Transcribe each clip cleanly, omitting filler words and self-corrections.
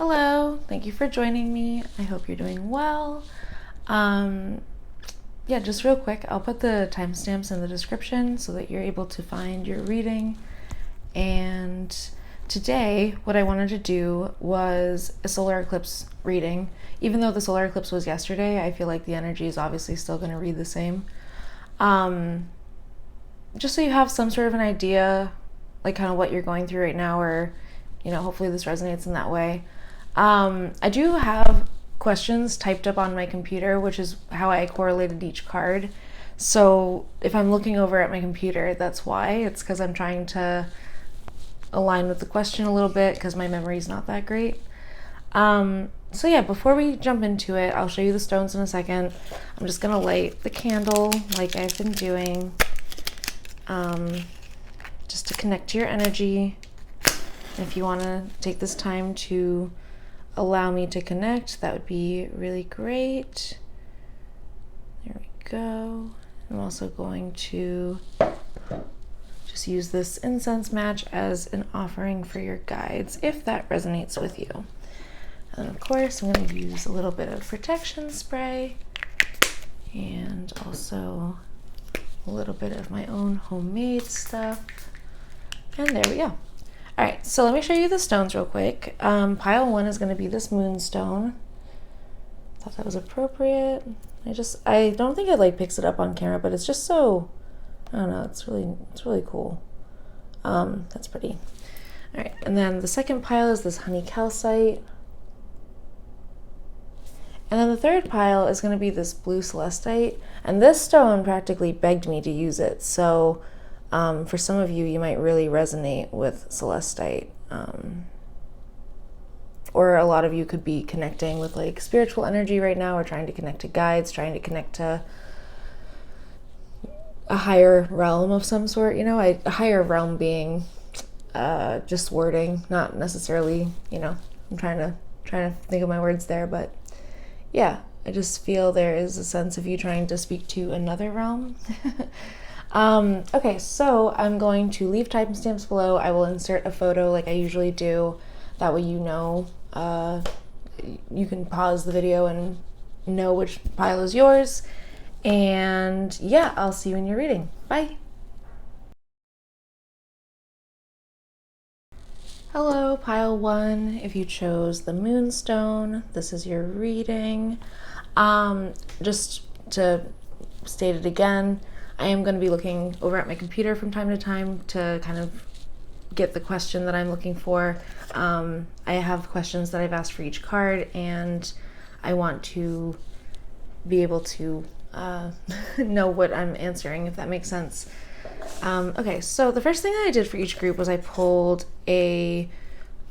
Hello, thank you for joining me. I hope you're doing well. Yeah, just real quick, I'll put the timestamps in the description so that you're able to find your reading. And today, what I wanted to do was a solar eclipse reading. Even though the solar eclipse was yesterday, I feel like the energy is obviously still going to read the same. Just so you have some sort of an idea, like kind of what you're going through right now, or, hopefully this resonates in that way. I do have questions typed up on my computer, which is how I correlated each card. So if I'm looking over at my computer, that's why. It's because I'm trying to align with the question a little bit because my memory is not that great. So yeah, before we jump into it, I'll show you the stones in a second. I'm just going to light the candle like I've been doing, just to connect to your energy. If you want to take this time to allow me to connect, that would be really great. There we go. I'm also going to just use this incense match as an offering for your guides, if that resonates with you. And of course, I'm going to use a little bit of protection spray and also a little bit of my own homemade stuff. And there we go. All right, so let me show you the stones real quick. Pile 1 is going to be this moonstone. Thought that was appropriate. I don't think it picks it up on camera, but it's just so, I don't know, it's really cool. That's pretty. All right, and then the second pile is this honey calcite. And then the third pile is going to be this blue celestite. And this stone practically begged me to use it. So for some of you, you might really resonate with celestite. Or a lot of you could be connecting with spiritual energy right now, or trying to connect to guides, trying to connect to a higher realm of some sort. A higher realm being just wording, not necessarily, I'm trying to think of my words there, but yeah, I just feel there is a sense of you trying to speak to another realm. Okay, so I'm going to leave timestamps below. I will insert a photo like I usually do. That way you can pause the video and know which pile is yours. And yeah, I'll see you in your reading. Bye. Hello, pile 1. If you chose the moonstone, this is your reading. Just to state it again, I am going to be looking over at my computer from time to time to kind of get the question that I'm looking for. I have questions that I've asked for each card, and I want to be able to know what I'm answering, if that makes sense. Okay, so the first thing that I did for each group was I pulled a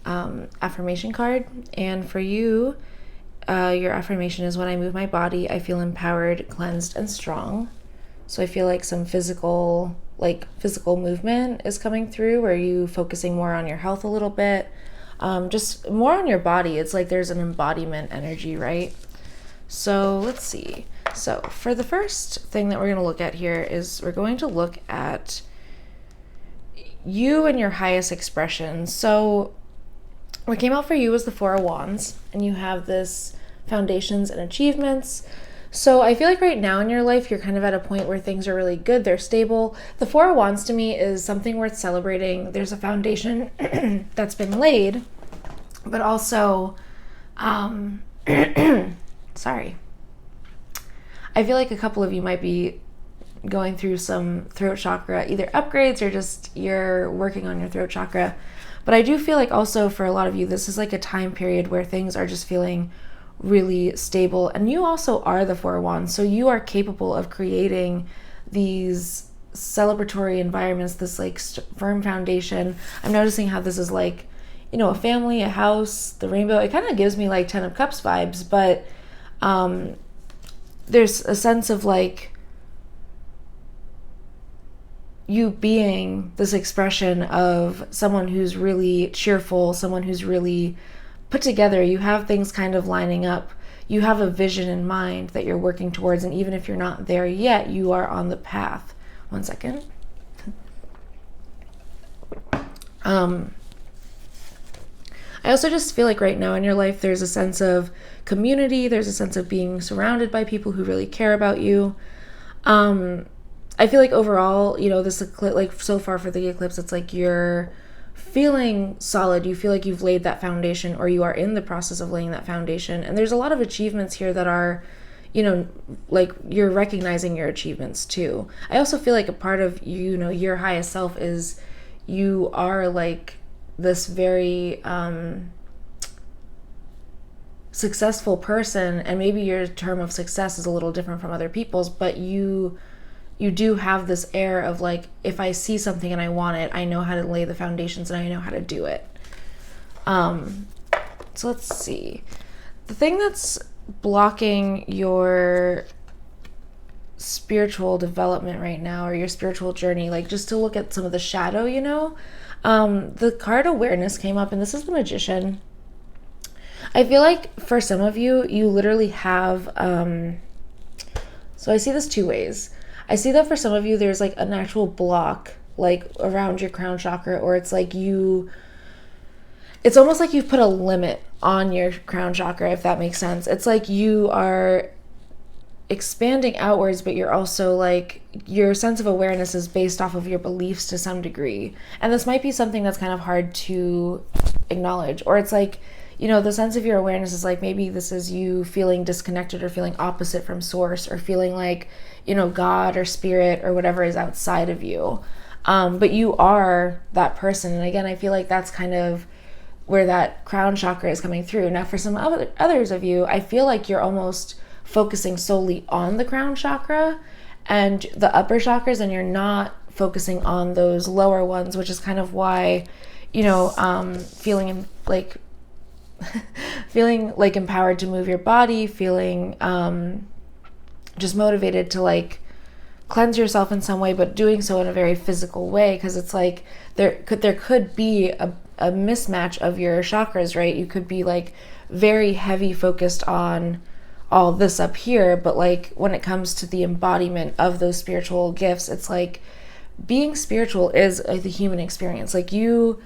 affirmation card, and for you, your affirmation is: when I move my body, I feel empowered, cleansed, and strong. So I feel like some physical movement is coming through. Are you focusing more on your health a little bit? Just more on your body. It's like there's an embodiment energy, right? So let's see. So for the first thing that we're going to look at here is we're going to look at you and your highest expression. So what came out for you was the Four of Wands, and you have this foundations and achievements. So I feel like right now in your life, you're kind of at a point where things are really good. They're stable. The Four of Wands to me is something worth celebrating. There's a foundation that's been laid, but also, sorry. I feel like a couple of you might be going through some throat chakra, either upgrades or just you're working on your throat chakra. But I do feel like also for a lot of you, this is like a time period where things are just feeling really stable. And you also are the Four of Wands, so you are capable of creating these celebratory environments, this firm foundation. I'm noticing how this is a family, a house, the rainbow. It kind of gives me Ten of Cups vibes, but there's a sense of you being this expression of someone who's really cheerful, someone who's really put together. You have things kind of lining up. You have a vision in mind that you're working towards, and even if you're not there yet, you are on the path. One second. I also just feel like right now in your life, there's a sense of community. There's a sense of being surrounded by people who really care about you. I feel like overall, this like so far for the eclipse, it's like you're feeling solid. You feel like you've laid that foundation, or you are in the process of laying that foundation. And there's a lot of achievements here that are, like you're recognizing your achievements too. I also feel like a part of, your highest self is you are like this very successful person, and maybe your term of success is a little different from other people's, but you do have this air of like, if I see something and I want it, I know how to lay the foundations and I know how to do it. So let's see. The thing that's blocking your spiritual development right now, or your spiritual journey, like just to look at some of the shadow, the card awareness came up, and this is the Magician. I feel like for some of you, you literally have, so I see this two ways. I see that for some of you, there's like an actual block like around your crown chakra, or it's like it's almost like you've put a limit on your crown chakra, if that makes sense. It's like you are expanding outwards, but you're also like, your sense of awareness is based off of your beliefs to some degree. And this might be something that's kind of hard to acknowledge, or it's like, the sense of your awareness is like, maybe this is you feeling disconnected or feeling opposite from source, or feeling like, God or spirit or whatever is outside of you. But you are that person. And again, I feel like that's kind of where that crown chakra is coming through. Now, for some others of you, I feel like you're almost focusing solely on the crown chakra and the upper chakras, and you're not focusing on those lower ones, which is kind of why, feeling like feeling like empowered to move your body, feeling just motivated to like cleanse yourself in some way, but doing so in a very physical way, because it's like there could be a mismatch of your chakras, right? You could be like very heavy focused on all this up here, but like when it comes to the embodiment of those spiritual gifts, it's like being spiritual is the human experience. Like you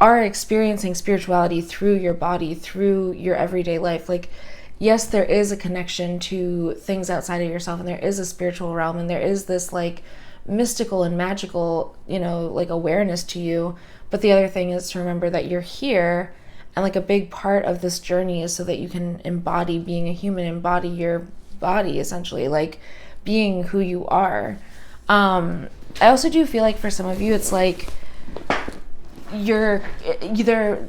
are experiencing spirituality through your body, through your everyday life. Like, yes, there is a connection to things outside of yourself, and there is a spiritual realm, and there is this like mystical and magical, like awareness to you. But the other thing is to remember that you're here, and like a big part of this journey is so that you can embody being a human, embody your body, essentially, like being who you are. I also do feel like for some of you, it's like you're either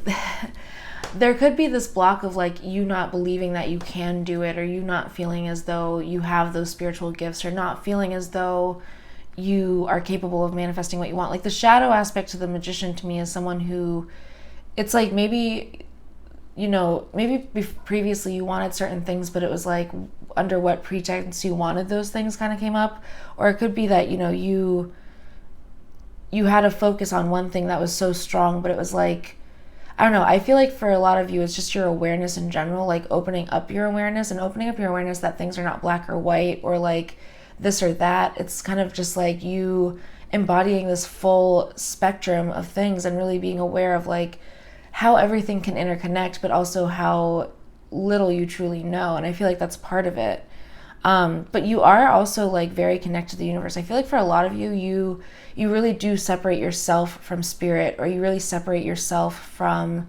there could be this block of like you not believing that you can do it, or you not feeling as though you have those spiritual gifts, or not feeling as though you are capable of manifesting what you want. Like the shadow aspect to the Magician to me is someone who, it's like maybe previously you wanted certain things, but it was like under what pretense you wanted those things kind of came up. Or it could be that you had a focus on one thing that was so strong, but it was like, I don't know, I feel like for a lot of you, it's just your awareness in general, like opening up your awareness that things are not black or white, or like this or that. It's kind of just like you embodying this full spectrum of things, and really being aware of like how everything can interconnect, but also how little you truly know. And I feel like that's part of it. But you are also like very connected to the universe. I feel like for a lot of you, you really do separate yourself from spirit, or you really separate yourself from,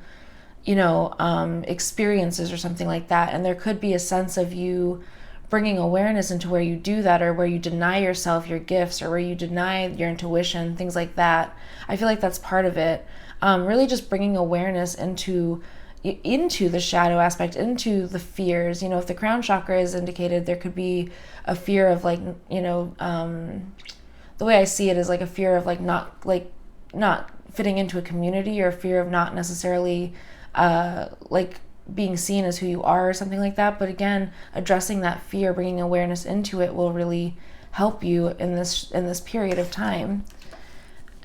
experiences or something like that. And there could be a sense of you bringing awareness into where you do that, or where you deny yourself your gifts, or where you deny your intuition, things like that. I feel like that's part of it. Really just bringing awareness into the shadow aspect, into the fears. If the crown chakra is indicated, there could be a fear of like, the way I see it is like a fear of like not fitting into a community, or a fear of not necessarily like being seen as who you are, or something like that. But again, addressing that fear, bringing awareness into it, will really help you in this period of time.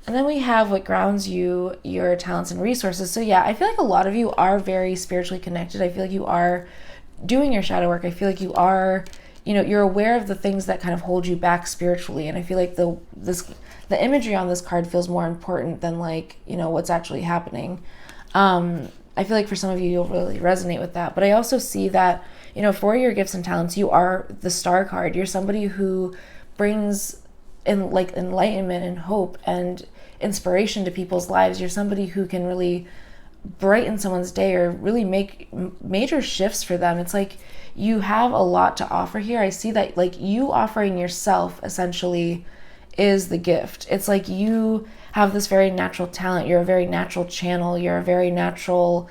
And then we have what grounds you, your talents and resources. So yeah, I feel like a lot of you are very spiritually connected. I feel like you are doing your shadow work. I feel like you are, you're aware of the things that kind of hold you back spiritually. And I feel like the imagery on this card feels more important than like, what's actually happening. I feel like for some of you, you'll really resonate with that. But I also see that, you know, for your gifts and talents, you are the star card. You're somebody who brings in like enlightenment and hope and inspiration to people's lives. You're somebody who can really brighten someone's day or really make major shifts for them. It's like you have a lot to offer here. I see that like you offering yourself essentially is the gift. It's like you have this very natural talent. You're a very natural channel. You're a very natural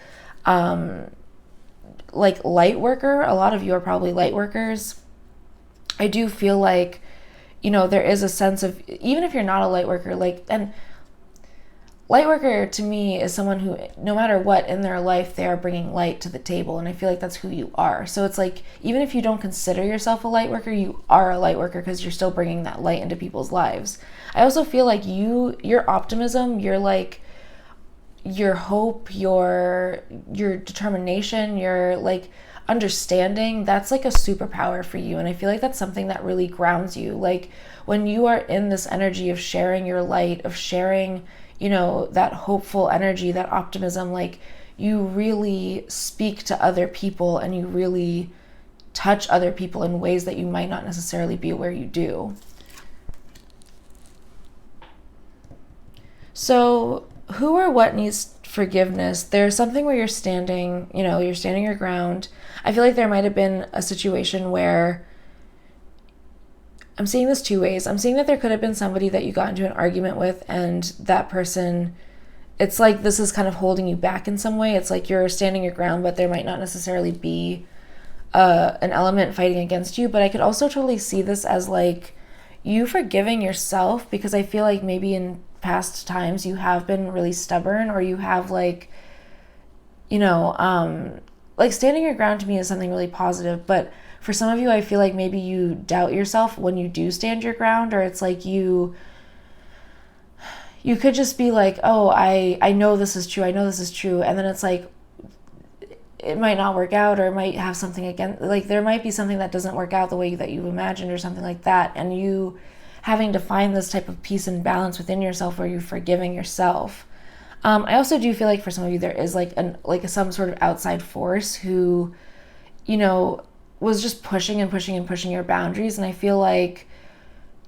like light worker. A lot of you are probably light workers. I do feel like, you know, there is a sense of, even if you're not a light worker, like, and light worker to me is someone who, no matter what in their life, they are bringing light to the table. And I feel like that's who you are. So it's like, even if you don't consider yourself a light worker, you are a light worker because you're still bringing that light into people's lives. I also feel like your optimism, your like, your hope, your determination, your like understanding, that's like a superpower for you. And I feel like that's something that really grounds you. Like when you are in this energy of sharing your light, of sharing, you know, that hopeful energy, that optimism, like you really speak to other people and you really touch other people in ways that you might not necessarily be aware you do. So who or what needs forgiveness? There's something where you're standing, you know, you're standing your ground. I feel like there might have been a situation where, I'm seeing this two ways. I'm seeing that there could have been somebody that you got into an argument with, and that person, it's like this is kind of holding you back in some way. It's like you're standing your ground, but there might not necessarily be an element fighting against you. But I could also totally see this as like you forgiving yourself, because I feel like maybe in past times you have been really stubborn, or you have like, you know, like standing your ground to me is something really positive. But for some of you, I feel like maybe you doubt yourself when you do stand your ground, or it's like you could just be like, oh, I know this is true. I know this is true. And then it's like, it might not work out, or it might have something again. Like there might be something that doesn't work out the way that you imagined or something like that. And you having to find this type of peace and balance within yourself where you're forgiving yourself. I also do feel like for some of you, there is like some sort of outside force who, you know, was just pushing and pushing and pushing your boundaries. And I feel like,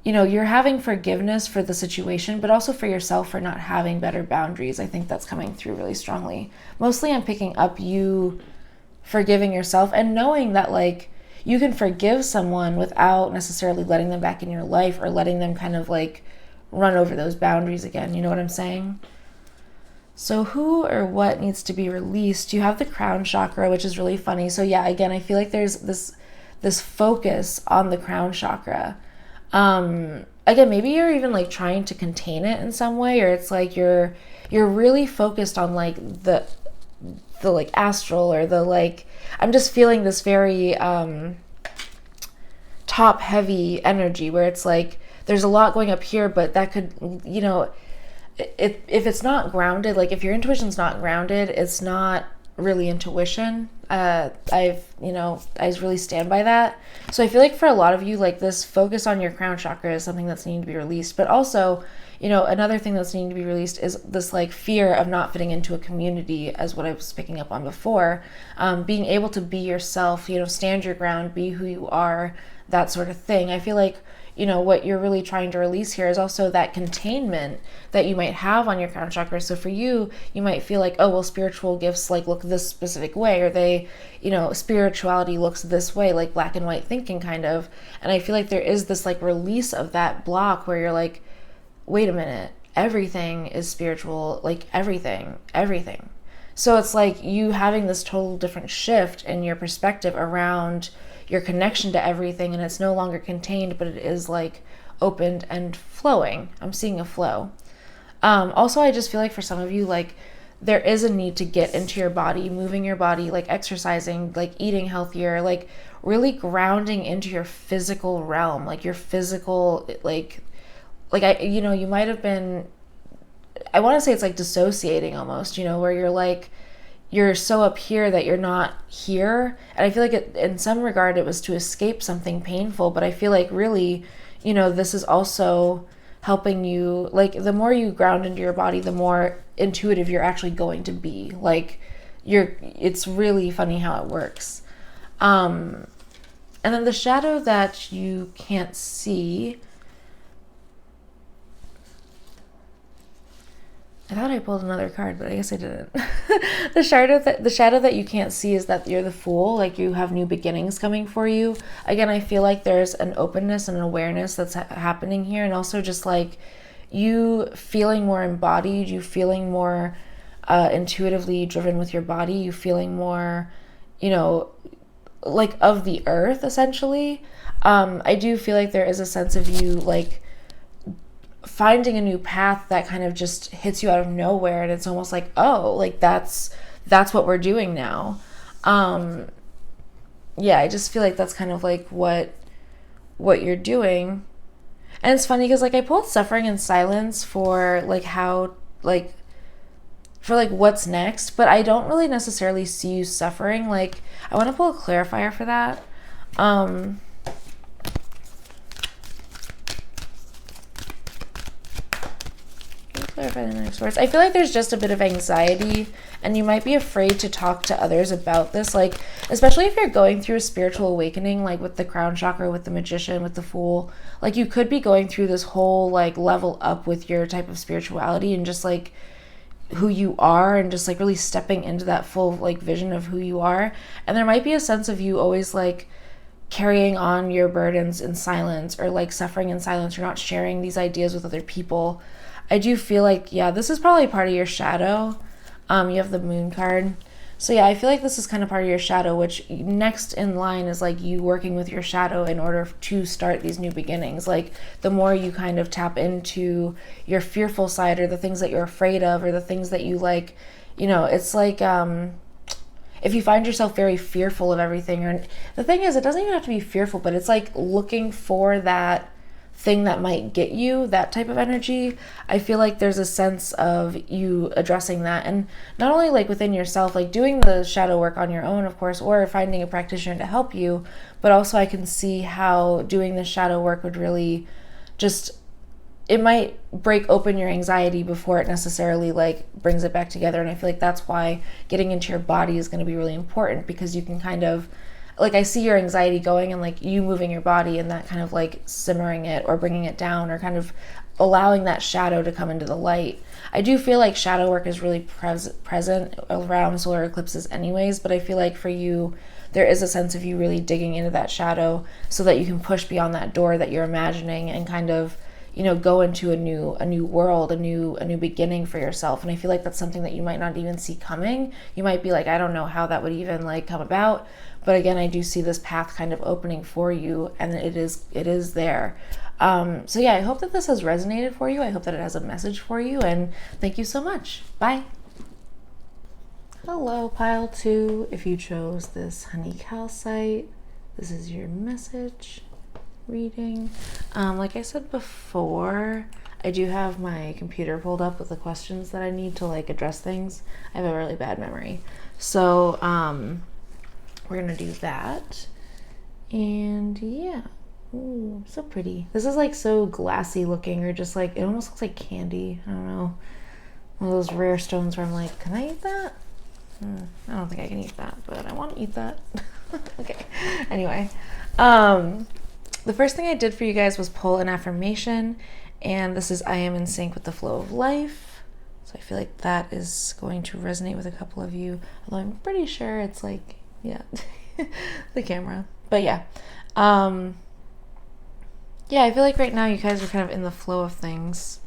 you know, you're having forgiveness for the situation, but also for yourself for not having better boundaries. I think that's coming through really strongly. Mostly I'm picking up you forgiving yourself and knowing that like you can forgive someone without necessarily letting them back in your life or letting them kind of like run over those boundaries again. You know what I'm saying? So who or what needs to be released? You have the crown chakra, which is really funny. So yeah, again, I feel like there's this focus on the crown chakra. Again, maybe you're even like trying to contain it in some way, or it's like you're really focused on like the like astral, or the like, I'm just feeling this very top heavy energy where it's like there's a lot going up here, but that could, you know, if it's not grounded, like if your intuition's not grounded, it's not really intuition. I really stand by that. So I feel like for a lot of you, like this focus on your crown chakra is something that's needing to be released. But also, you know, another thing that's needing to be released is this like fear of not fitting into a community, as what I was picking up on before. Being able to be yourself, you know, stand your ground, be who you are, that sort of thing. I feel like, you know, what you're really trying to release here is also that containment that you might have on your crown chakra. So for you, you might feel like, oh, well, spiritual gifts like look this specific way, or they, you know, spirituality looks this way, like black and white thinking kind of. And I feel like there is this like release of that block where you're like, wait a minute, everything is spiritual, like everything. So it's like you having this total different shift in your perspective around your connection to everything, and it's no longer contained, but it is like opened and flowing. I'm seeing a flow. Also, I just feel like for some of you, like there is a need to get into your body, moving your body, like exercising, like eating healthier, like really grounding into your physical realm, like your physical, like you might have been, I want to say it's like dissociating almost, you know, where you're like, you're so up here that you're not here. And I feel like in some regard it was to escape something painful, but I feel like really, you know, this is also helping you, like the more you ground into your body, the more intuitive you're actually going to be. Like it's really funny how it works. And then the shadow that you can't see, I thought I pulled another card, but I guess I didn't. The shadow that you can't see is that you're the Fool, like you have new beginnings coming for you. Again, I feel like there's an openness and an awareness that's happening here, and also just like you feeling more embodied, you feeling more intuitively driven with your body, you feeling more, you know, like of the earth, essentially. I do feel like there is a sense of you like finding a new path that kind of just hits you out of nowhere, and it's almost like, oh, like that's what we're doing now. Yeah, I just feel like that's kind of like what you're doing. And it's funny because like I pulled suffering and silence for like how like for like what's next, but I don't really necessarily see you suffering. Like I want to pull a clarifier for that. Clarify the next words. I feel like there's just a bit of anxiety, and you might be afraid to talk to others about this, like especially if you're going through a spiritual awakening, like with the crown chakra, with the Magician, with the Fool. Like you could be going through this whole like level up with your type of spirituality and just like who you are, and just like really stepping into that full like vision of who you are. And there might be a sense of you always like carrying on your burdens in silence, or like suffering in silence. You're not sharing these ideas with other people. I do feel like, yeah, this is probably part of your shadow. You have the Moon card. So yeah, I feel like this is kind of part of your shadow, which next in line is like you working with your shadow in order to start these new beginnings. Like the more you kind of tap into your fearful side, or the things that you're afraid of, or the things that you like, you know, it's like if you find yourself very fearful of everything, or the thing is, it doesn't even have to be fearful, but it's like looking for that thing that might get you, that type of energy. I feel like there's a sense of you addressing that, and not only like within yourself, like doing the shadow work on your own, of course, or finding a practitioner to help you, but also I can see how doing the shadow work would really just, it might break open your anxiety before it necessarily like brings it back together. And I feel like that's why getting into your body is going to be really important, because you can kind of, like I see your anxiety going, and like you moving your body and that kind of like simmering it or bringing it down, or kind of allowing that shadow to come into the light. I do feel like shadow work is really present around solar eclipses anyways, but I feel like for you, there is a sense of you really digging into that shadow so that you can push beyond that door that you're imagining, and kind of, you know, go into a new world, a new beginning for yourself. And I feel like that's something that you might not even see coming. You might be like, I don't know how that would even like come about. But again, I do see this path kind of opening for you, and it is there. So yeah, I hope that this has resonated for you. I hope that it has a message for you, and thank you so much. Bye. Hello, pile 2. If you chose this honey calcite, this is your message reading. Like I said before, I do have my computer pulled up with the questions that I need to like address things. I have a really bad memory. So, we're gonna do that. And yeah. Ooh, so pretty. This is like so glassy looking, or just like, it almost looks like candy. I don't know. One of those rare stones where I'm like, can I eat that? I don't think I can eat that, but I want to eat that. Okay. Anyway, the first thing I did for you guys was pull an affirmation, and this is, I am in sync with the flow of life. So I feel like that is going to resonate with a couple of you, although I'm pretty sure it's like, yeah, the camera. But yeah. Yeah, I feel like right now you guys are kind of in the flow of things.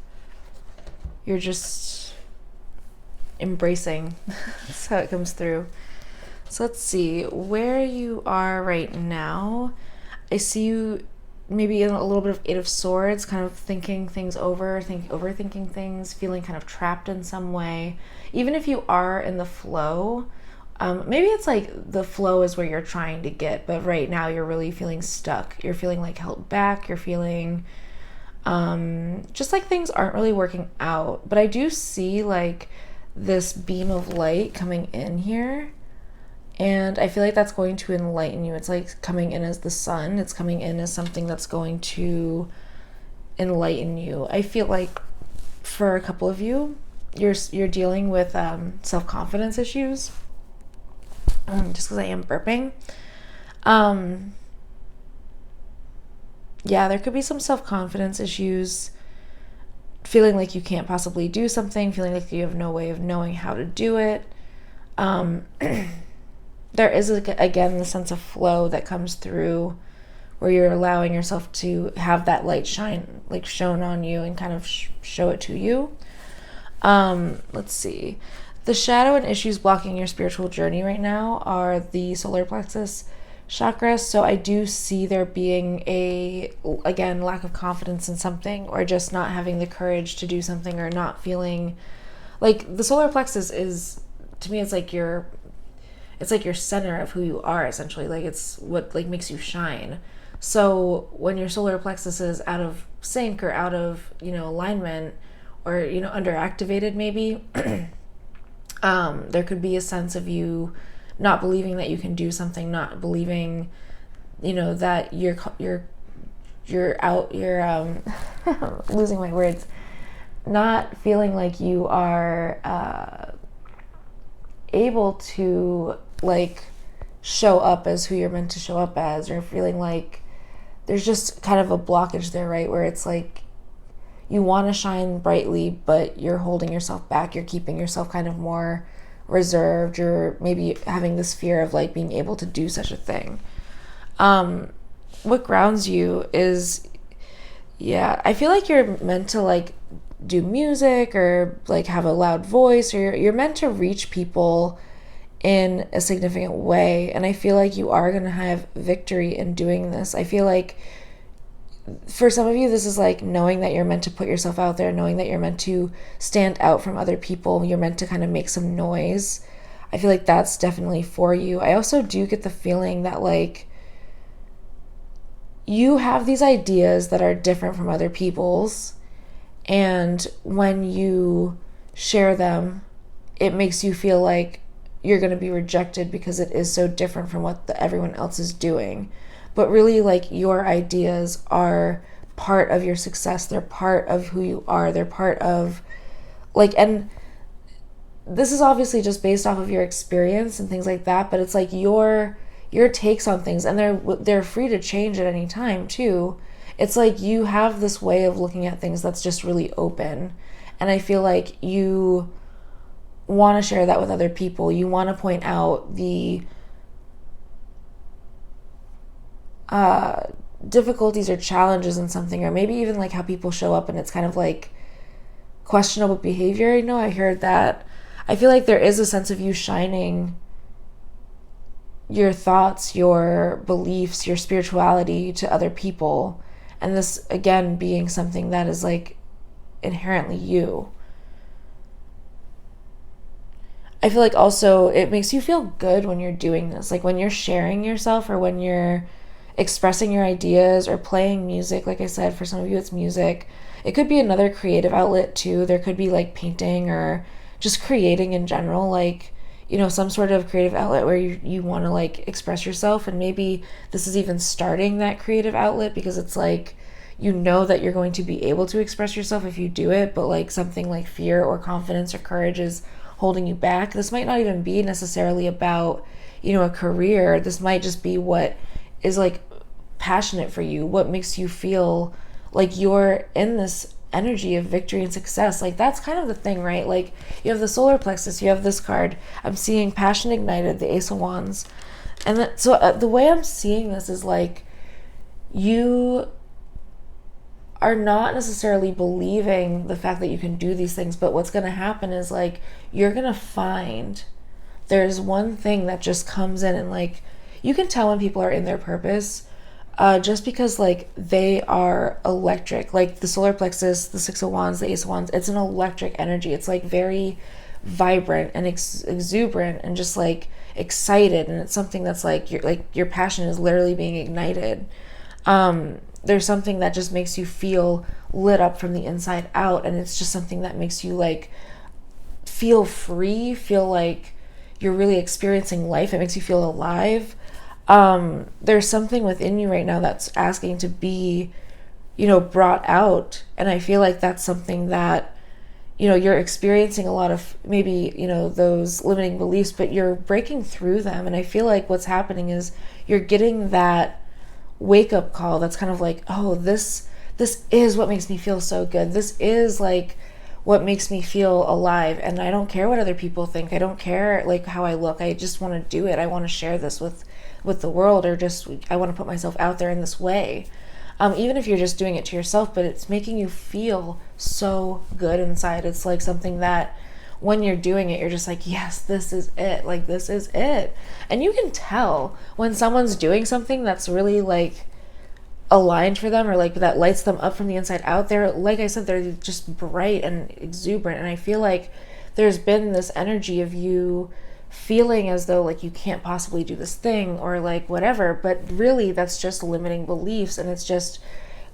You're just embracing. That's how it comes through. So let's see where you are right now. I see you maybe in a little bit of Eight of Swords, kind of thinking things over, overthinking things, feeling kind of trapped in some way. Even if you are in the flow, maybe it's like the flow is where you're trying to get, but right now you're really feeling stuck. You're feeling like held back. You're feeling just like things aren't really working out. But I do see like this beam of light coming in here, and I feel like that's going to enlighten you. It's like coming in as the sun. It's coming in as something that's going to enlighten you. I feel like for a couple of you, you're dealing with self-confidence issues. just because I am burping. Yeah, there could be some self-confidence issues, feeling like you can't possibly do something, feeling like you have no way of knowing how to do it. There is, again, the sense of flow that comes through where you're allowing yourself to have that light shine, like shone on you and kind of show it to you. Let's see. The shadow and issues blocking your spiritual journey right now are the solar plexus chakra. So I do see there being again, lack of confidence in something, or just not having the courage to do something, or not feeling like the solar plexus is, to me, it's like your center of who you are, essentially. Like it's what like makes you shine. So when your solar plexus is out of sync or out of, alignment, or, underactivated maybe, there could be a sense of you not believing that you can do something, not believing, that you're losing my words, not feeling like you are able to like show up as who you're meant to show up as, or feeling like there's just kind of a blockage there, right? Where it's like you want to shine brightly, but you're holding yourself back. You're keeping yourself kind of more reserved. You're maybe having this fear of like being able to do such a thing. What grounds you is, I feel like you're meant to like do music, or like have a loud voice, or you're meant to reach people in a significant way. And I feel like you are going to have victory in doing this. I feel like for some of you, this is like knowing that you're meant to put yourself out there, knowing that you're meant to stand out from other people. You're meant to kind of make some noise. I feel like that's definitely for you. I also do get the feeling that like you have these ideas that are different from other people's, and when you share them, it makes you feel like you're going to be rejected because it is so different from what everyone else is doing. But really, like, your ideas are part of your success. They're part of who you are. They're part of, like, and this is obviously just based off of your experience and things like that, but it's like your takes on things, and they're free to change at any time too. It's like you have this way of looking at things that's just really open, and I feel like you want to share that with other people. You want to point out the difficulties or challenges in something, or maybe even like how people show up and it's kind of like questionable behavior. I heard that. I feel like there is a sense of you shining your thoughts, your beliefs, your spirituality to other people, and this again being something that is like inherently you. I feel like also it makes you feel good when you're doing this, like when you're sharing yourself, or when you're expressing your ideas, or playing music. Like I said, for some of you it's music. It could be another creative outlet too. There could be like painting, or just creating in general, like, some sort of creative outlet where you want to like express yourself. And maybe this is even starting that creative outlet because it's like that you're going to be able to express yourself if you do it, but like something like fear or confidence or courage is holding you back. This might not even be necessarily about a career. This might just be what is like passionate for you, what makes you feel like you're in this energy of victory and success. Like that's kind of the thing, right? Like you have the solar plexus, you have this card, I'm seeing passion ignited, the Ace of Wands, and the way I'm seeing this is like you are not necessarily believing the fact that you can do these things, but what's going to happen is like you're going to find there's one thing that just comes in, and like you can tell when people are in their purpose, just because like they are electric. Like the solar plexus, the Six of Wands, the Ace of Wands, it's an electric energy. It's like very vibrant and exuberant and just like excited, and it's something that's like your passion is literally being ignited. There's something that just makes you feel lit up from the inside out, and it's just something that makes you like feel free, feel like you're really experiencing life. It makes you feel alive. There's something within you right now that's asking to be, brought out. And I feel like that's something that you're experiencing a lot of maybe, those limiting beliefs, but you're breaking through them. And I feel like what's happening is you're getting that wake up call that's kind of like, oh, this is what makes me feel so good. This is like what makes me feel alive. And I don't care what other people think. I don't care like how I look. I just want to do it. I want to share this with the world, or just I want to put myself out there in this way. Even if you're just doing it to yourself, but it's making you feel so good inside. It's like something that when you're doing it, you're just like, yes, this is it. Like, this is it. And you can tell when someone's doing something that's really like aligned for them, or like that lights them up from the inside out. There, like I said, they're just bright and exuberant. And I feel like there's been this energy of you feeling as though like you can't possibly do this thing, or like whatever, but really that's just limiting beliefs. And it's just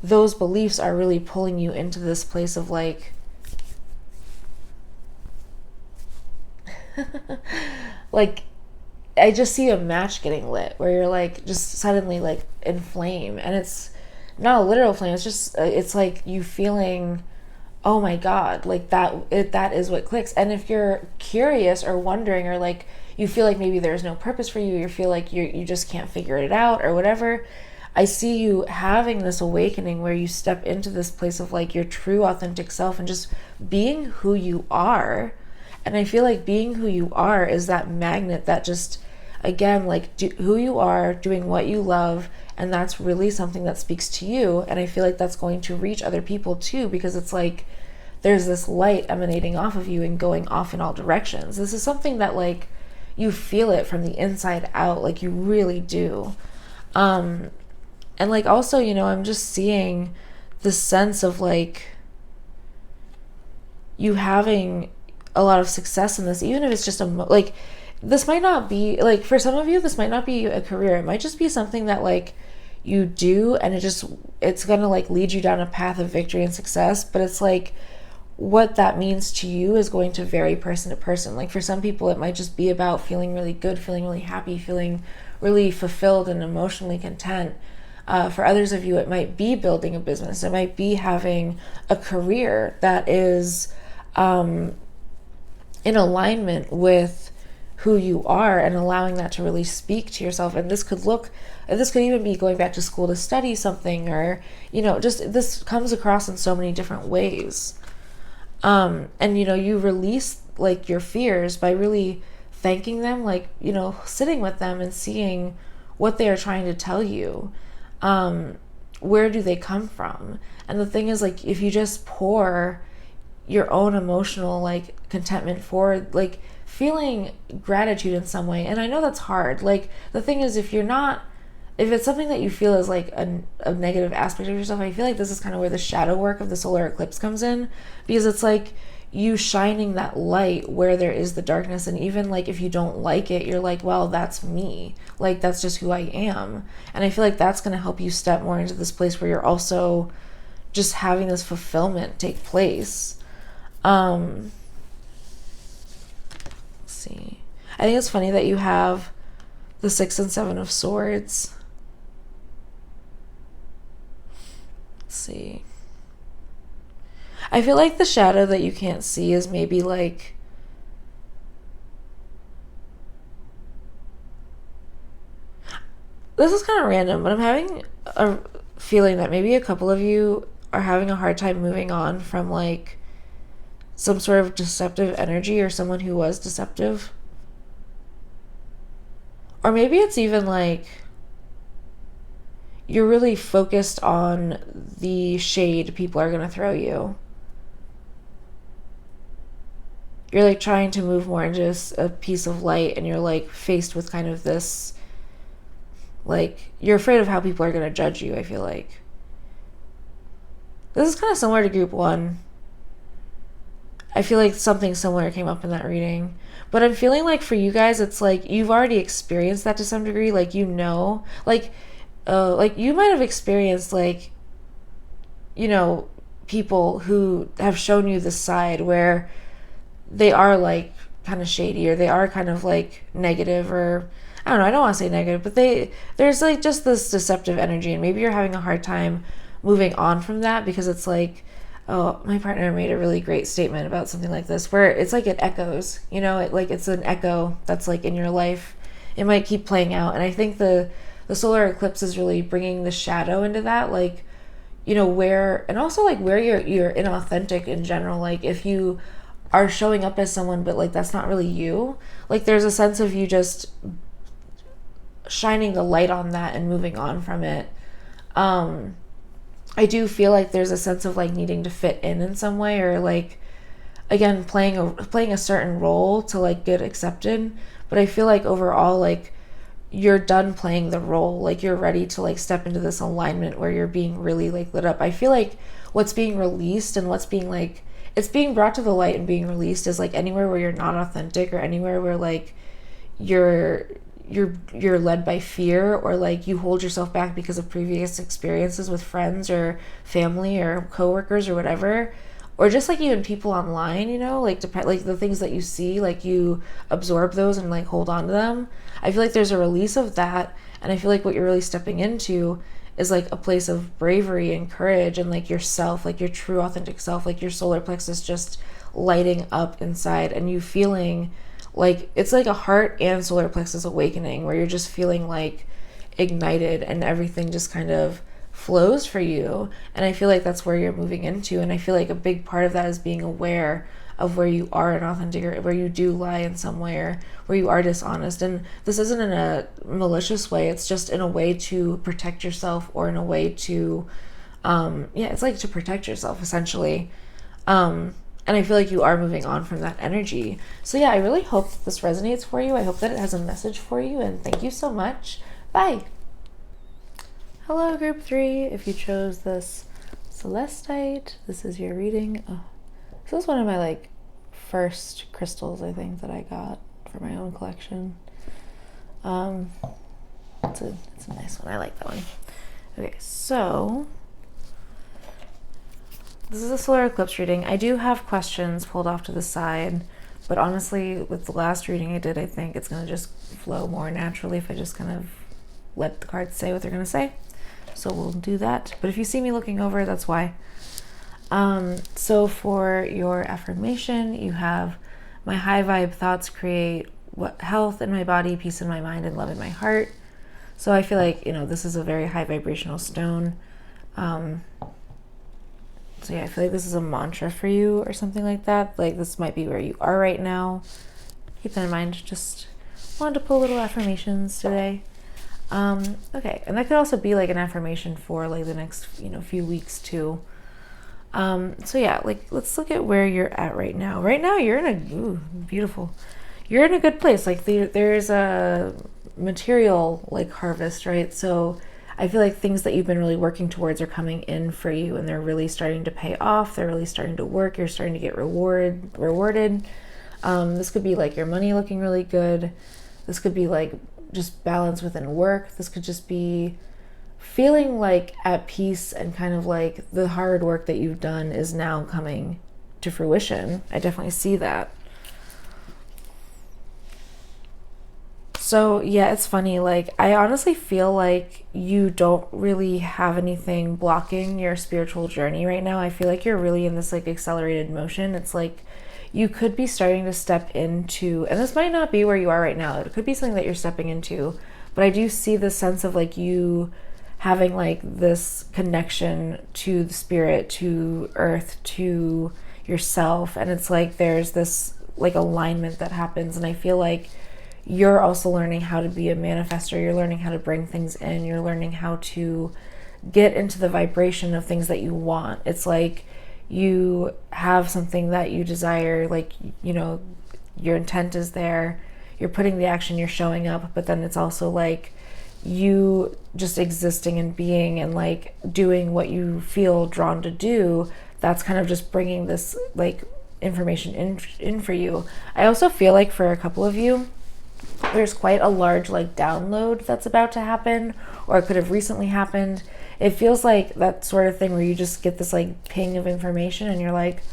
those beliefs are really pulling you into this place of like like I just see a match getting lit where you're like just suddenly like in flame, and it's not a literal flame, it's just it's like you feeling, oh my god, like that is what clicks. And if you're curious or wondering, or like you feel like maybe there's no purpose for you, you feel like you just can't figure it out or whatever, I see you having this awakening where you step into this place of like your true authentic self and just being who you are. And I feel like being who you are is that magnet that just, again, like who you are, doing what you love, and that's really something that speaks to you. And I feel like that's going to reach other people too, because it's like there's this light emanating off of you and going off in all directions. This is something that like you feel it from the inside out, like you really do. And like also, I'm just seeing the sense of like you having a lot of success in this, even if it's just like this might not be like, for some of you this might not be a career, it might just be something that like you do, and it's gonna like lead you down a path of victory and success. But it's like what that means to you is going to vary person to person. Like for some people it might just be about feeling really good, feeling really happy, feeling really fulfilled and emotionally content. For others of you it might be building a business, it might be having a career that is in alignment with who you are, and allowing that to really speak to yourself. And this could even be going back to school to study something, or just this comes across in so many different ways. And you release like your fears by really thanking them, like sitting with them and seeing what they are trying to tell you. Where do they come from? And the thing is, like, if you just pour your own emotional like contentment forward, like feeling gratitude in some way, and I know that's hard. Like the thing is, if it's something that you feel is like a negative aspect of yourself, I feel like this is kind of where the shadow work of the solar eclipse comes in, because it's like you shining that light where there is the darkness. And even like if you don't like it, you're like, well, that's me, like that's just who I am. And I feel like that's going to help you step more into this place where you're also just having this fulfillment take place. Let's see, I think it's funny that you have the 6 and 7 of swords. Let's see, I feel like the shadow that you can't see is maybe like this is kind of random, but I'm having a feeling that maybe a couple of you are having a hard time moving on from like some sort of deceptive energy, or someone who was deceptive. Or maybe it's even like you're really focused on the shade people are going to throw you. You're like trying to move more into a piece of light, and you're like faced with kind of this, like you're afraid of how people are going to judge you. I feel like this is kind of similar to group 1. I feel like something similar came up in that reading. But I'm feeling like for you guys, it's like you've already experienced that to some degree. Like, like you might have experienced like, people who have shown you this side where they are like kind of shady, or they are kind of like negative, or I don't know, I don't want to say negative, but there's like just this deceptive energy, and maybe you're having a hard time moving on from that, because it's like Oh, my partner made a really great statement about something like this, where it's like it echoes, you know, it's an echo that's like in your life. It might keep playing out. And I think the solar eclipse is really bringing the shadow into that, like, you know, where, and also like where you're inauthentic in general. Like if you are showing up as someone, but like that's not really you, like there's a sense of you just shining the light on that and moving on from it. I do feel like there's a sense of like needing to fit in some way, or like, again, playing a certain role to like get accepted. But I feel like overall, like, you're done playing the role. Like you're ready to like step into this alignment where you're being really like lit up. I feel like what's being released and what's being like, it's being brought to the light and being released is like anywhere where you're not authentic, or anywhere where like you're led by fear, or like you hold yourself back because of previous experiences with friends or family or coworkers or whatever, or just like even people online, you know, like like the things that you see, like you absorb those and like hold on to them. I feel like there's a release of that, and I feel like what you're really stepping into is like a place of bravery and courage, and like yourself, like your true authentic self, like your solar plexus just lighting up inside, and you feeling like it's like a heart and solar plexus awakening, where you're just feeling like ignited and everything just kind of flows for you. And I feel like that's where you're moving into, and I feel like a big part of that is being aware of where you are inauthentic, or where you do lie in some way, or where you are dishonest. And this isn't in a malicious way, it's just in a way to protect yourself, or in a way to it's like to protect yourself essentially. And I feel like you are moving on from that energy. So yeah, I really hope that this resonates for you. I hope that it has a message for you, and thank you so much. Bye. Hello, group 3. If you chose this celestite, this is your reading. Oh, this is one of my like first crystals, I think, that I got for my own collection. It's a nice one. I like that one. Okay, so this is a solar eclipse reading. I do have questions pulled off to the side, but honestly, with the last reading I did, I think it's going to just flow more naturally if I just kind of let the cards say what they're going to say. So we'll do that. But if you see me looking over, that's why. So for your affirmation, you have, my high vibe thoughts create health in my body, peace in my mind, and love in my heart. So I feel like, you know, this is a very high vibrational stone. So yeah, I feel like this is a mantra for you or something like that. Like this might be where you are right now. Keep that in mind. Just wanted to pull little affirmations today. Okay, and that could also be like an affirmation for like the next, you know, few weeks too. So yeah, like let's look at where you're at right now. Right now you're in a beautiful. You're in a good place. Like there's a material like harvest, right? So I feel like things that you've been really working towards are coming in for you, and they're really starting to pay off. They're really starting to work. You're starting to get rewarded. This could be like your money looking really good. This could be like just balance within work. This could just be feeling like at peace, and kind of like the hard work that you've done is now coming to fruition. I definitely see that. So yeah, it's funny, like I honestly feel like you don't really have anything blocking your spiritual journey right now. I feel like you're really in this like accelerated motion. It's like you could be starting to step into, and this might not be where you are right now, it could be something that you're stepping into, but I do see the sense of like you having like this connection to the spirit, to earth, to yourself, and it's like there's this like alignment that happens. And I feel like you're also learning how to be a manifestor. You're learning how to bring things in. You're learning how to get into the vibration of things that you want. It's like you have something that you desire, like, you know, your intent is there, you're putting the action, you're showing up, but then it's also like you just existing and being and like doing what you feel drawn to do. That's kind of just bringing this like information in for you. I also feel like for a couple of you, there's quite a large like download that's about to happen, or it could have recently happened. It feels like that sort of thing where you just get this like ping of information and you're like,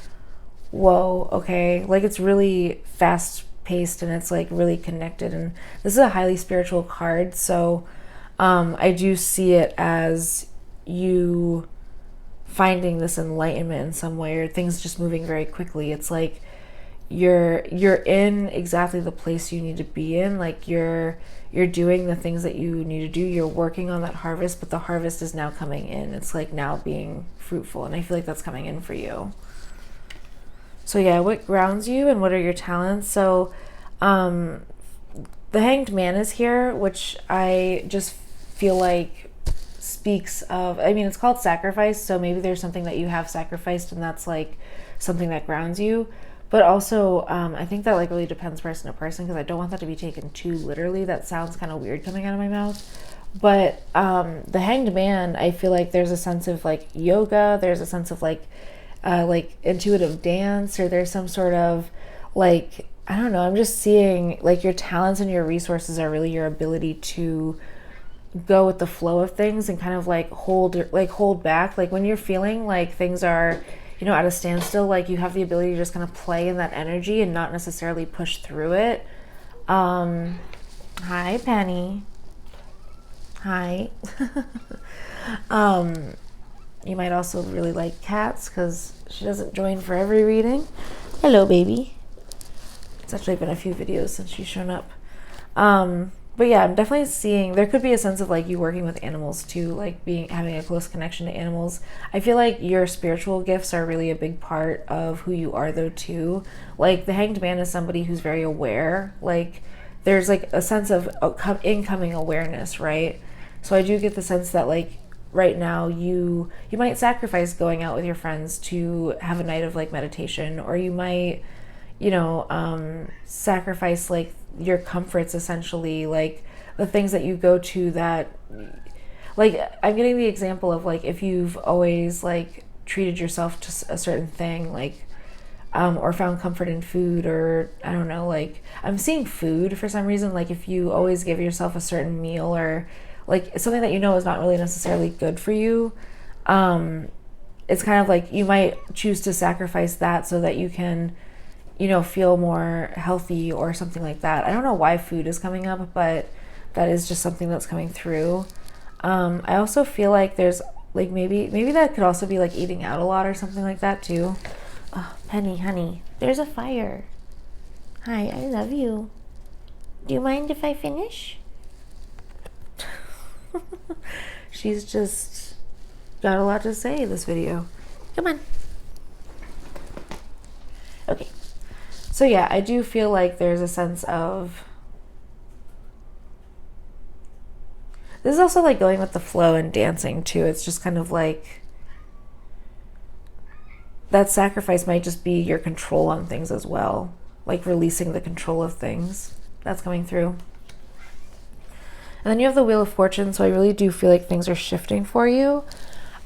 whoa, okay, like it's really fast paced and it's like really connected. And this is a highly spiritual card, so I do see it as you finding this enlightenment in some way, or things just moving very quickly. It's like you're in exactly the place you need to be in. Like you're doing the things that you need to do. You're working on that harvest, but the harvest is now coming in. It's like now being fruitful, and I feel like that's coming in for you. So yeah, what grounds you and what are your talents? So the Hanged Man is here, which I just feel like speaks of, I mean, it's called sacrifice, so maybe there's something that you have sacrificed and that's like something that grounds you. But also I think that like really depends person to person, because I don't want that to be taken too literally. That sounds kind of weird coming out of my mouth. But the Hanged Man, I feel like there's a sense of like yoga, there's a sense of like intuitive dance, or there's some sort of like, I don't know, I'm just seeing like your talents and your resources are really your ability to go with the flow of things and kind of like hold back. Like when you're feeling like things are, you know, at a standstill, like you have the ability to just kind of play in that energy and not necessarily push through it. Hi, Penny. Hi. You might also really like cats because she doesn't join for every reading. Hello, baby. It's actually been a few videos since she's shown up. But yeah, I'm definitely seeing, there could be a sense of like you working with animals too, like having a close connection to animals. I feel like your spiritual gifts are really a big part of who you are though too. Like the Hanged Man is somebody who's very aware. Like there's like a sense of incoming awareness, right? So I do get the sense that like right now you might sacrifice going out with your friends to have a night of like meditation, or you might, you know, sacrifice like your comforts, essentially, like the things that you go to that, like I'm getting the example of like if you've always like treated yourself to a certain thing, like or found comfort in food, or I don't know, like I'm seeing food for some reason. Like if you always give yourself a certain meal, or like something that you know is not really necessarily good for you, it's kind of like you might choose to sacrifice that so that you can, you know, feel more healthy or something like that. I don't know why food is coming up, but that is just something that's coming through. I also feel like there's like maybe that could also be like eating out a lot or something like that too. Oh, Penny, honey, there's a fire. Hi, I love you. Do you mind if I finish? She's just got a lot to say this video. Come on. Okay. So yeah, I do feel like there's a sense of, this is also like going with the flow and dancing too. It's just kind of like that sacrifice might just be your control on things as well, like releasing the control of things. That's coming through. And then you have the Wheel of Fortune, so I really do feel like things are shifting for you.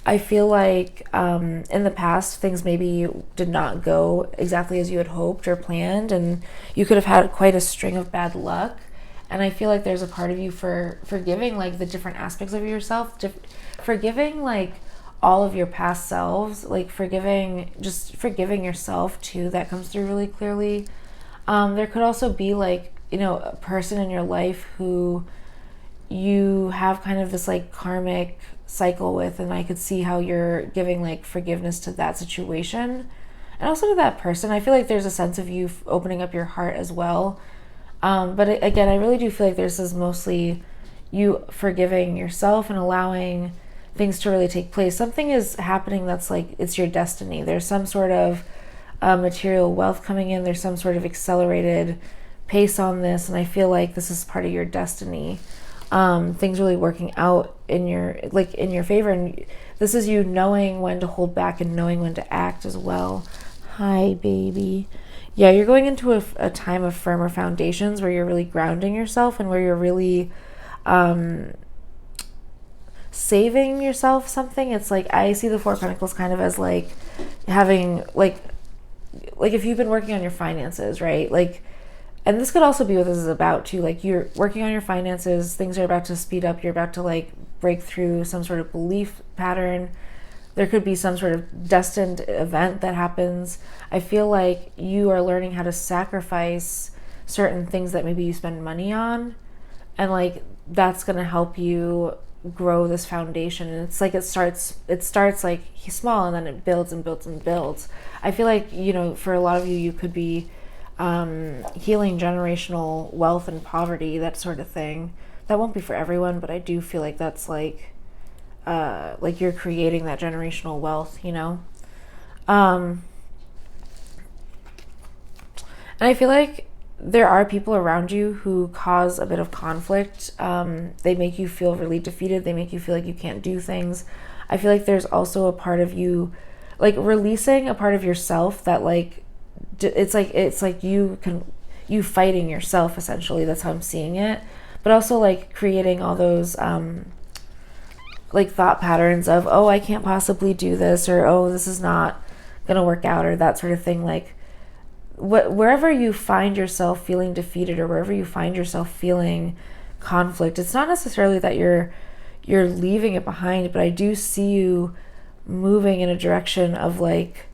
I feel like in the past, things maybe did not go exactly as you had hoped or planned, and you could have had quite a string of bad luck. And I feel like there's a part of you for forgiving like the different aspects of yourself, forgiving like all of your past selves, like forgiving yourself too. That comes through really clearly. There could also be like, you know, a person in your life who you have kind of this like karmic cycle with, and I could see how you're giving like forgiveness to that situation and also to that person. I feel like there's a sense of you opening up your heart as well, but again, I really do feel like this is mostly you forgiving yourself and allowing things to really take place. Something is happening that's like it's your destiny. There's some sort of material wealth coming in. There's some sort of accelerated pace on this, and I feel like this is part of your destiny. Things really working out in your favor, and this is you knowing when to hold back and knowing when to act as well. Hi, baby. Yeah, you're going into a time of firmer foundations where you're really grounding yourself and where you're really saving yourself something. It's like I see the Four of Pentacles kind of as like having like if you've been working on your finances, right? Like, and this could also be what this is about too. Like you're working on your finances, things are about to speed up, you're about to like break through some sort of belief pattern. There could be some sort of destined event that happens. I feel like you are learning how to sacrifice certain things that maybe you spend money on, and like that's going to help you grow this foundation. And it's like it starts like small, and then it builds and builds and builds. I feel like, you know, for a lot of you, you could be healing generational wealth and poverty, that sort of thing. That won't be for everyone, but I do feel like that's like you're creating that generational wealth, you know. And I feel like there are people around you who cause a bit of conflict. They make you feel really defeated. They make you feel like you can't do things. I feel like there's also a part of you, like releasing a part of yourself that like, it's like you fighting yourself, essentially. That's how I'm seeing it. But also like creating all those like thought patterns of, oh, I can't possibly do this, or oh, this is not gonna work out, or that sort of thing. Like wherever you find yourself feeling defeated, or wherever you find yourself feeling conflict, it's not necessarily that you're leaving it behind, but I do see you moving in a direction of like,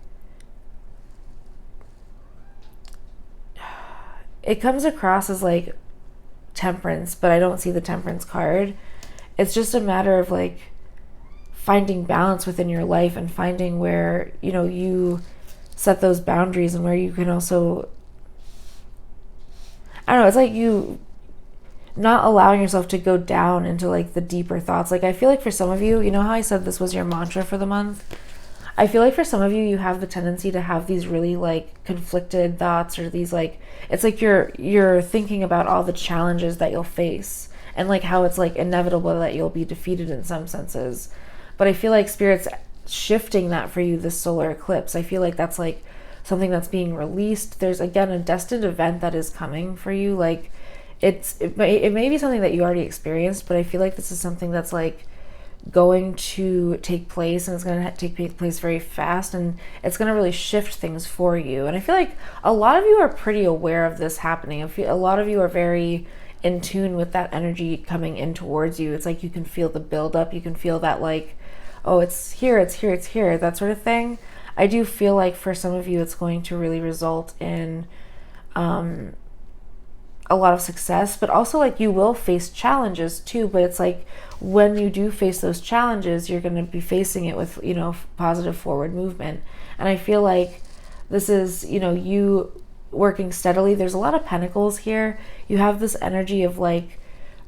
it comes across as like temperance, but I don't see the temperance card. It's just a matter of like finding balance within your life, and finding where, you know, you set those boundaries, and where you can also, I don't know, it's like you not allowing yourself to go down into like the deeper thoughts. Like I feel like for some of you, you know how I said this was your mantra for the month? I feel like for some of you, you have the tendency to have these really like conflicted thoughts, or these like, it's like you're thinking about all the challenges that you'll face, and like how it's like inevitable that you'll be defeated in some senses. But I feel like Spirit's shifting that for you this solar eclipse. I feel like that's like something that's being released. There's again a destined event that is coming for you. Like it may be something that you already experienced, but I feel like this is something that's like going to take place, and it's going to take place very fast, and it's going to really shift things for you. And I feel like a lot of you are pretty aware of this happening. I feel a lot of you are very in tune with that energy coming in towards you. It's like you can feel the buildup. You can feel that like, oh, it's here, it's here, it's here, that sort of thing. I do feel like for some of you, it's going to really result in a lot of success, but also like you will face challenges too. But it's like when you do face those challenges, you're going to be facing it with, you know, positive forward movement. And I feel like this is, you know, you working steadily. There's a lot of pentacles here. You have this energy of like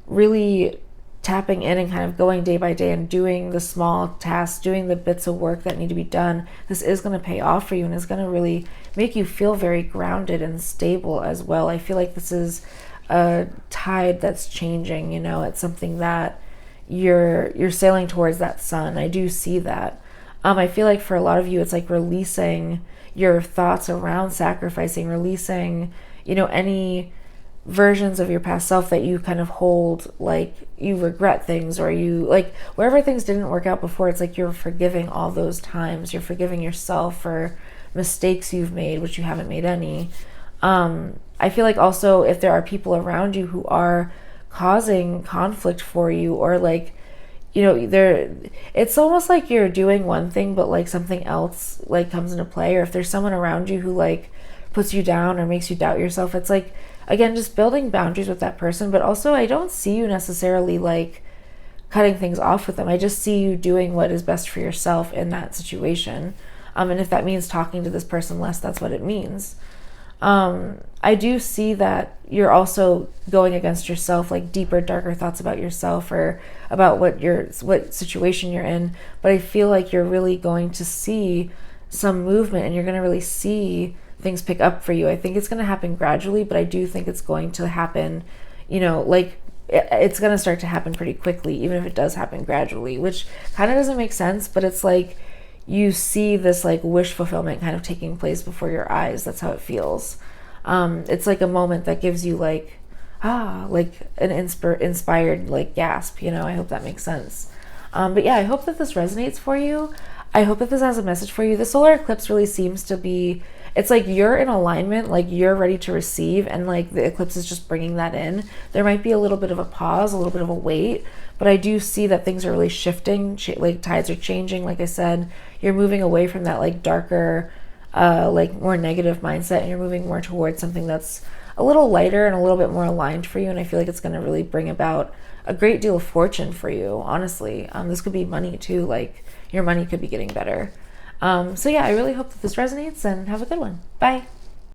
really tapping in and kind of going day by day and doing the small tasks, doing the bits of work that need to be done. This is going to pay off for you, and is going to really make you feel very grounded and stable as well. I feel like this is a tide that's changing, you know. It's something that you're sailing towards that sun. I do see that. I feel like for a lot of you, it's like releasing your thoughts around sacrificing, releasing, you know, any versions of your past self that you kind of hold, like you regret things, or you like wherever things didn't work out before. It's like you're forgiving all those times. You're forgiving yourself for mistakes you've made, which you haven't made any. I feel like also if there are people around you who are causing conflict for you, or like, you know, it's almost like you're doing one thing but like something else like comes into play, or if there's someone around you who like puts you down or makes you doubt yourself, it's like, again, just building boundaries with that person. But also I don't see you necessarily like cutting things off with them. I just see you doing what is best for yourself in that situation. And if that means talking to this person less, that's what it means. I do see that you're also going against yourself, like deeper, darker thoughts about yourself, or about what situation you're in. But I feel like you're really going to see some movement, and you're going to really see things pick up for you. I think it's going to happen gradually, but I do think it's going to happen, you know, like it's going to start to happen pretty quickly, even if it does happen gradually, which kind of doesn't make sense. But it's like you see this like wish fulfillment kind of taking place before your eyes. That's how it feels. It's like a moment that gives you like like an inspired like gasp, you know. I hope that makes sense. But yeah, I hope that this resonates for you. I hope that this has a message for you. The solar eclipse really seems to be, it's like you're in alignment, like you're ready to receive, and like the eclipse is just bringing that in. There might be a little bit of a pause, a little bit of a wait, but I do see that things are really shifting, like tides are changing. Like I said, you're moving away from that like darker, like more negative mindset, and you're moving more towards something that's a little lighter and a little bit more aligned for you, and I feel like it's going to really bring about a great deal of fortune for you, honestly. This could be money too, like your money could be getting better. So yeah, I really hope that this resonates, and have a good one. Bye.